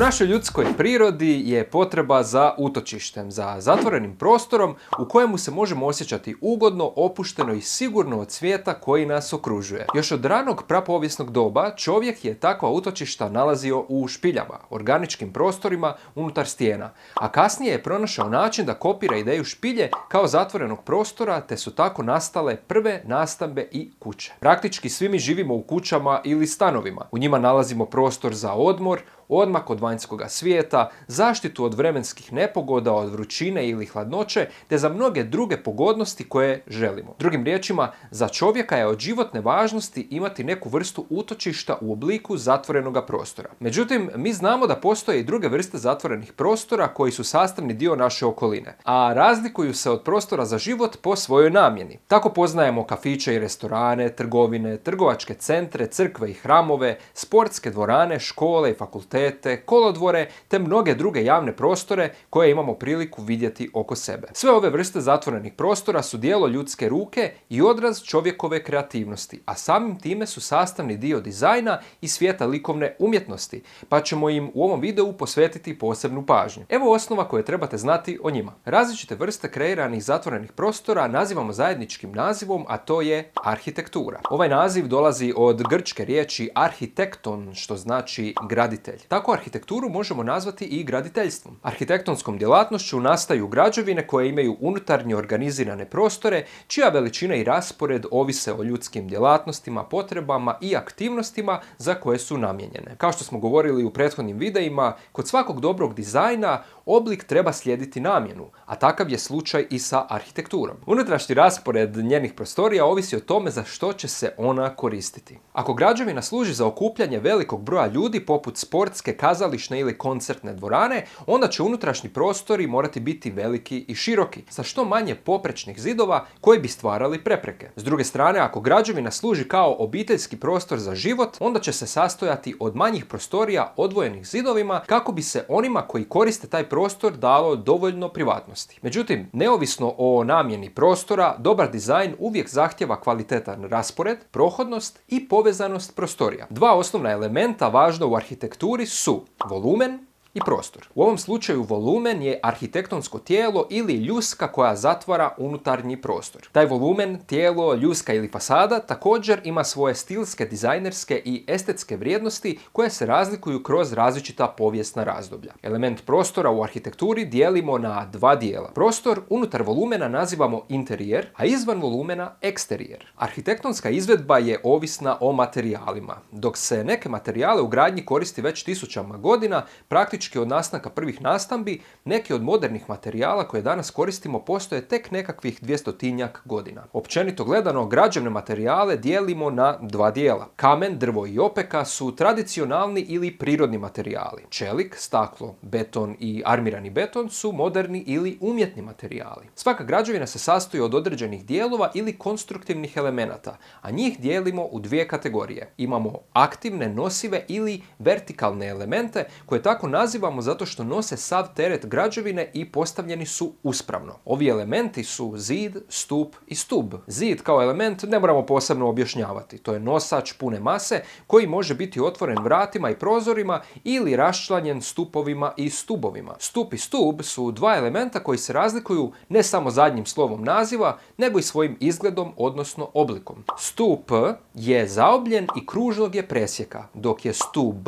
U našoj ljudskoj prirodi je potreba za utočištem, za zatvorenim prostorom u kojemu se možemo osjećati ugodno, opušteno i sigurno od svijeta koji nas okružuje. Još od ranog prapovijesnog doba čovjek je takva utočišta nalazio u špiljama, organičkim prostorima unutar stijena, a kasnije je pronašao način da kopira ideju špilje kao zatvorenog prostora, te su tako nastale prve nastambe i kuće. Praktički svi mi živimo u kućama ili stanovima. U njima nalazimo prostor za odmor, odmak od vanjskog svijeta, zaštitu od vremenskih nepogoda, od vrućine ili hladnoće, te za mnoge druge pogodnosti koje želimo. Drugim riječima, za čovjeka je od životne važnosti imati neku vrstu utočišta u obliku zatvorenog prostora. Međutim, mi znamo da postoje i druge vrste zatvorenih prostora koji su sastavni dio naše okoline, a razlikuju se od prostora za život po svojoj namjeni. Tako poznajemo kafiće i restorane, trgovine, trgovačke centre, crkve i hramove, sportske dvorane, škole i fakultete, kolodvore, te mnoge druge javne prostore koje imamo priliku vidjeti oko sebe. Sve ove vrste zatvorenih prostora su djelo ljudske ruke i odraz čovjekove kreativnosti, a samim time su sastavni dio dizajna i svijeta likovne umjetnosti, pa ćemo im u ovom videu posvetiti posebnu pažnju. Evo osnova koje trebate znati o njima. Različite vrste kreiranih zatvorenih prostora nazivamo zajedničkim nazivom, a to je arhitektura. Ovaj naziv dolazi od grčke riječi arhitekton, što znači graditelj. Tako arhitekturu možemo nazvati i graditeljstvom. Arhitektonskom djelatnošću nastaju građevine koje imaju unutarnje organizirane prostore, čija veličina i raspored ovise o ljudskim djelatnostima, potrebama i aktivnostima za koje su namijenjene. Kao što smo govorili u prethodnim videima, kod svakog dobrog dizajna oblik treba slijediti namjenu, a takav je slučaj i sa arhitekturom. Unutrašnji raspored njenih prostorija ovisi o tome za što će se ona koristiti. Ako građevina služi za okupljanje velikog broja ljudi poput sportske, kazališne ili koncertne dvorane, onda će unutrašnji prostori morati biti veliki i široki, sa što manje poprečnih zidova koji bi stvarali prepreke. S druge strane, ako građevina služi kao obiteljski prostor za život, onda će se sastojati od manjih prostorija odvojenih zidovima kako bi se onima koji koriste taj prostor dalo dovoljno privatnosti. Međutim, neovisno o namjeni prostora, dobar dizajn uvijek zahtjeva kvalitetan raspored, prohodnost i povezanost prostorija. Dva osnovna elementa važna u arhitekturi su volumen i prostor. U ovom slučaju volumen je arhitektonsko tijelo ili ljuska koja zatvara unutarnji prostor. Taj volumen, tijelo, ljuska ili fasada također ima svoje stilske, dizajnerske i estetske vrijednosti koje se razlikuju kroz različita povijesna razdoblja. Element prostora u arhitekturi dijelimo na dva dijela. Prostor unutar volumena nazivamo interijer, a izvan volumena eksterijer. Arhitektonska izvedba je ovisna o materijalima. Dok se neke materijale u gradnji koristi već tisućama godina, praktički od nastanka prvih nastambi, neki od modernih materijala koje danas koristimo postoje tek nekakvih 200-tinjak godina. Općenito gledano, građevne materijale dijelimo na dva dijela. Kamen, drvo i opeka su tradicionalni ili prirodni materijali. Čelik, staklo, beton i armirani beton su moderni ili umjetni materijali. Svaka građevina se sastoji od određenih dijelova ili konstruktivnih elemenata, a njih dijelimo u dvije kategorije. Imamo aktivne, nosive ili vertikalne elemente koje tako nazivamo zato što nose sav teret građevine i postavljeni su uspravno. Ovi elementi su zid, stup i stub. Zid kao element ne moramo posebno objašnjavati. To je nosač pune mase koji može biti otvoren vratima i prozorima ili raščlanjen stupovima i stubovima. Stup i stub su dva elementa koji se razlikuju ne samo zadnjim slovom naziva, nego i svojim izgledom, odnosno oblikom. Stup je zaobljen i kružnog je presjeka, dok je stub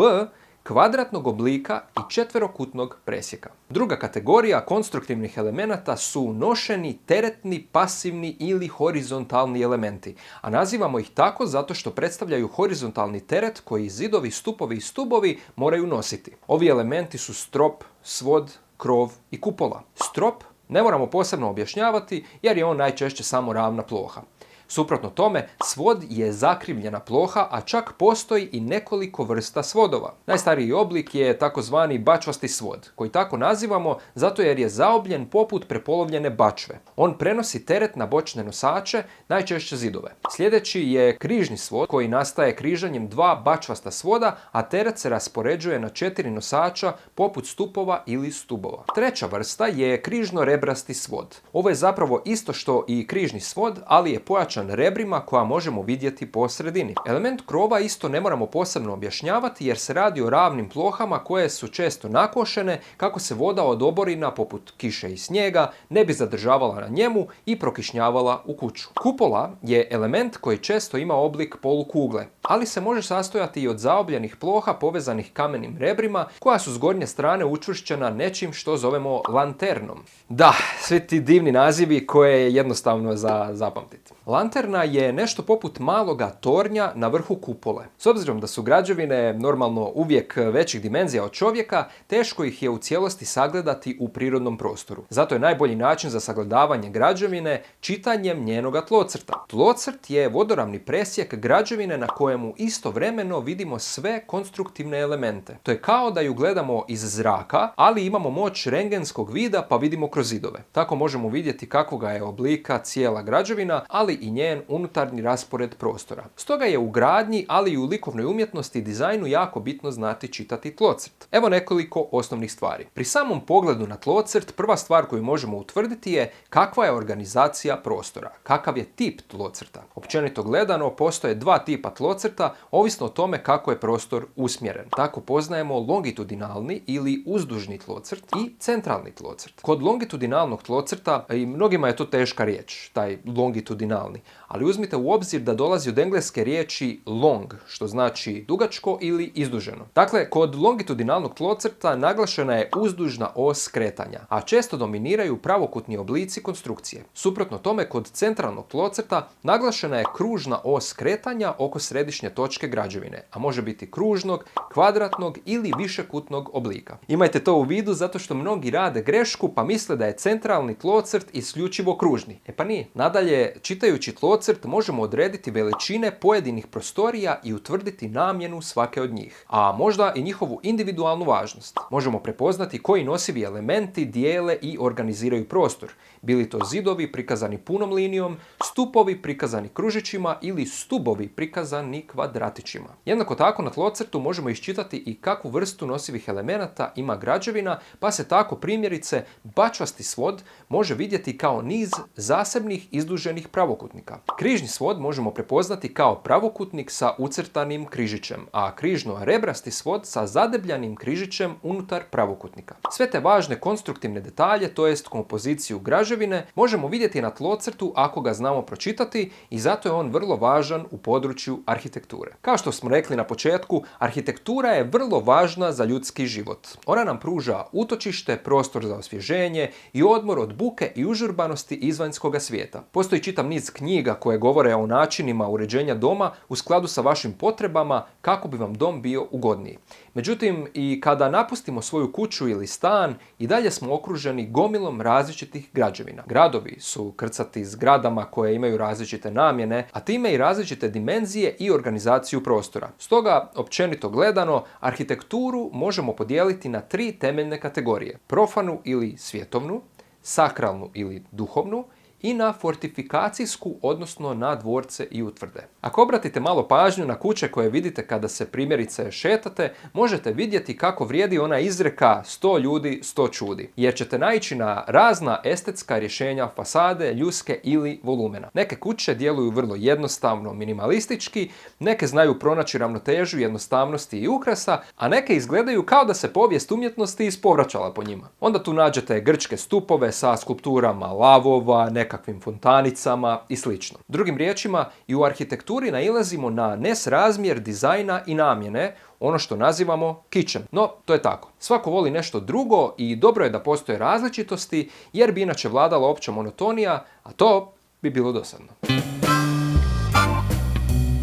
kvadratnog oblika i četverokutnog presjeka. Druga kategorija konstruktivnih elemenata su nošeni, teretni, pasivni ili horizontalni elementi, a nazivamo ih tako zato što predstavljaju horizontalni teret koji zidovi, stupovi i stubovi moraju nositi. Ovi elementi su strop, svod, krov i kupola. Strop ne moramo posebno objašnjavati jer je on najčešće samo ravna ploha. Suprotno tome, svod je zakrivljena ploha, a čak postoji i nekoliko vrsta svodova. Najstariji oblik je takozvani bačvasti svod, koji tako nazivamo zato jer je zaobljen poput prepolovljene bačve. On prenosi teret na bočne nosače, najčešće zidove. Sljedeći je križni svod koji nastaje križanjem dva bačvasta svoda, a teret se raspoređuje na 4 nosača poput stupova ili stubova. Treća vrsta je križno-rebrasti svod. Ovo je zapravo isto što i križni svod, ali je pojačan označen rebrima koja možemo vidjeti po sredini. Element krova isto ne moramo posebno objašnjavati jer se radi o ravnim plohama koje su često nakošene kako se voda od oborina poput kiše i snijega ne bi zadržavala na njemu i prokišnjavala u kuću. Kupola je element koji često ima oblik polukugle, ali se može sastojati i od zaobljenih ploha povezanih kamenim rebrima koja su s gornje strane učvršćena nečim što zovemo lanternom. Da, svi ti divni nazivi koje je jednostavno za zapamtiti. Lanterna je nešto poput maloga tornja na vrhu kupole. S obzirom da su građevine normalno uvijek većih dimenzija od čovjeka, teško ih je u cijelosti sagledati u prirodnom prostoru. Zato je najbolji način za sagledavanje građevine čitanjem njenoga tlocrta. Tlocrt je vodoravni presjek građevine na kojemu istovremeno vidimo sve konstruktivne elemente. To je kao da ju gledamo iz zraka, ali imamo moć rentgenskog vida pa vidimo kroz zidove. Tako možemo vidjeti kakvoga je oblika cijela građevina, ali i njen unutarnji raspored prostora. Stoga je u gradnji, ali i u likovnoj umjetnosti i dizajnu jako bitno znati čitati tlocrt. Evo nekoliko osnovnih stvari. Pri samom pogledu na tlocrt, prva stvar koju možemo utvrditi je kakva je organizacija prostora, kakav je tip tlocrta. Općenito gledano, postoje dva tipa tlocrta, ovisno o tome kako je prostor usmjeren. Tako poznajemo longitudinalni ili uzdužni tlocrt i centralni tlocrt. Kod longitudinalnog tlocrta, i mnogima je to teška riječ, taj longitudinalni, ali uzmite u obzir da dolazi od engleske riječi long, što znači dugačko ili izduženo. Dakle, kod longitudinalnog tlocrta naglašena je uzdužna os kretanja, a često dominiraju pravokutni oblici konstrukcije. Suprotno tome, kod centralnog tlocrta naglašena je kružna os kretanja oko središnje točke građevine, a može biti kružnog, kvadratnog ili višekutnog oblika. Imajte to u vidu zato što mnogi rade grešku pa misle da je centralni tlocrt isključivo kružni. E pa nije. Nadalje, čitajući tlocrt možemo odrediti veličine pojedinih prostorija i utvrditi namjenu svake od njih, a možda i njihovu individualnu važnost. Možemo prepoznati koji nosivi elementi dijele i organiziraju prostor, bili to zidovi prikazani punom linijom, stupovi prikazani kružićima ili stubovi prikazani kvadratićima. Jednako tako na tlocrtu možemo iščitati i kakvu vrstu nosivih elemenata ima građevina, pa se tako primjerice bačvasti svod može vidjeti kao niz zasebnih izduženih pravokutnika. Križni svod možemo prepoznati kao pravokutnik sa ucrtanim križićem, a križno-rebrasti svod sa zadebljanim križićem unutar pravokutnika. Sve te važne konstruktivne detalje, to jest kompoziciju građevine, možemo vidjeti na tlocrtu ako ga znamo pročitati i zato je on vrlo važan u području arhitekture. Kao što smo rekli na početku, arhitektura je vrlo važna za ljudski život. Ona nam pruža utočište, prostor za osvježenje i odmor od buke i užurbanosti izvanjskoga svijeta. Postoji čitav niz knjiga koje govore o načinima uređenja doma u skladu sa vašim potrebama kako bi vam dom bio ugodniji. Međutim, i kada napustimo svoju kuću ili stan, i dalje smo okruženi gomilom različitih građevina. Gradovi su krcati zgradama koje imaju različite namjene, a time i različite dimenzije i organizaciju prostora. Stoga, općenito gledano, arhitekturu možemo podijeliti na tri temeljne kategorije: profanu ili svjetovnu, sakralnu ili duhovnu i na fortifikacijsku, odnosno na dvorce i utvrde. Ako obratite malo pažnju na kuće koje vidite kada se primjerice šetate, možete vidjeti kako vrijedi ona izreka 100 ljudi, 100 čudi, jer ćete naići na razna estetska rješenja fasade, ljuske ili volumena. Neke kuće djeluju vrlo jednostavno, minimalistički, neke znaju pronaći ravnotežu jednostavnosti i ukrasa, a neke izgledaju kao da se povijest umjetnosti ispovraćala po njima. Onda tu nađete grčke stupove sa skulpturama lavova, nekakvim fontanicama i sl. Drugim riječima, i u arhitekturi nailazimo na nesrazmjer dizajna i namjene, ono što nazivamo kičem. No, to je tako. Svako voli nešto drugo i dobro je da postoje različitosti, jer bi inače vladala opća monotonija, a to bi bilo dosadno.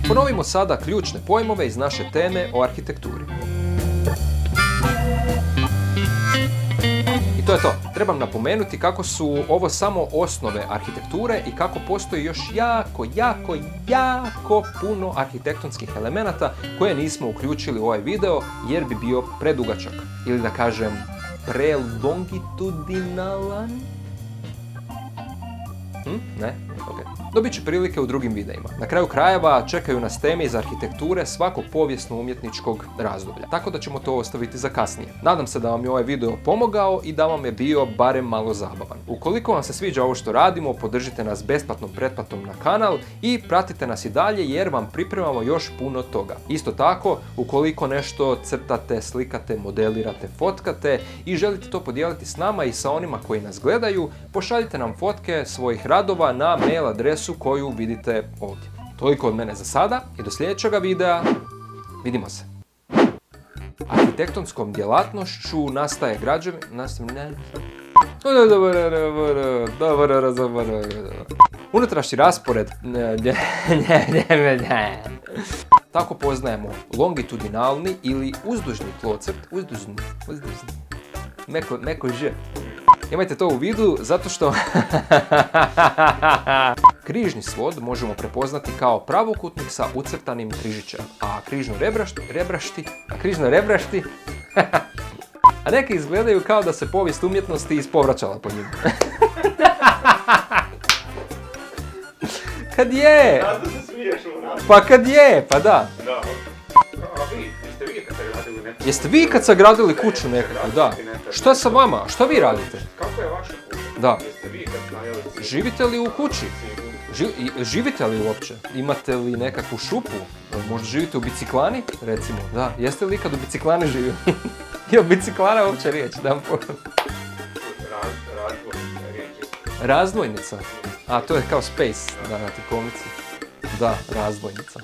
Ponovimo sada ključne pojmove iz naše teme o arhitekturi. I to je to. Trebam napomenuti kako su ovo samo osnove arhitekture i kako postoji još jako puno arhitektonskih elemenata koje nismo uključili u ovaj video jer bi bio predugačak. Ili da kažem prelongitudinalan? Ne? Ok. dobit će prilike u drugim videima. Na kraju krajeva čekaju nas teme iz arhitekture svakog povijesno-umjetničkog razdoblja, tako da ćemo to ostaviti za kasnije. Nadam se da vam je ovaj video pomogao i da vam je bio barem malo zabavan. Ukoliko vam se sviđa ovo što radimo, podržite nas besplatnom pretplatom na kanal i pratite nas i dalje jer vam pripremamo još puno toga. Isto tako, ukoliko nešto crtate, slikate, modelirate, fotkate i želite to podijeliti s nama i sa onima koji nas gledaju, pošaljite nam fotke svojih radova na mail adresu koju vidite ovdje. Toliko od mene za sada i do sljedećega videa. Vidimo se. Arhitektonskom djelatnošću nastaje unutrašnji raspored. Tako poznajemo longitudinalni ili uzdužni tlocrt. Uzdužni. Meko ž. Imajte to u vidu zato što križni svod možemo prepoznati kao pravokutnik sa ucrtanim križićem, a križno rebrašti a neke izgledaju kao da se povijest umjetnosti ispovraćala po njima. Kad je? Zato se smiješ ono. Pa kad je, pa da. Da. A vi, jeste vi kad sagradili kuću nekakvu, da. Šta sa vama? Šta vi radite? Kako je vaša kuća? Da. Jeste vi kad najeli Živite li u kući? Živite li uopće? Imate li nekakvu šupu? Možda živite u biciklani, recimo, da. Jeste li ikad u biciklani živjeli? Je li biciklana uopće riječ? Dam pogledam. Razdvojnica. A, to je kao space, da, na tikovnici. Da, razdvojnica.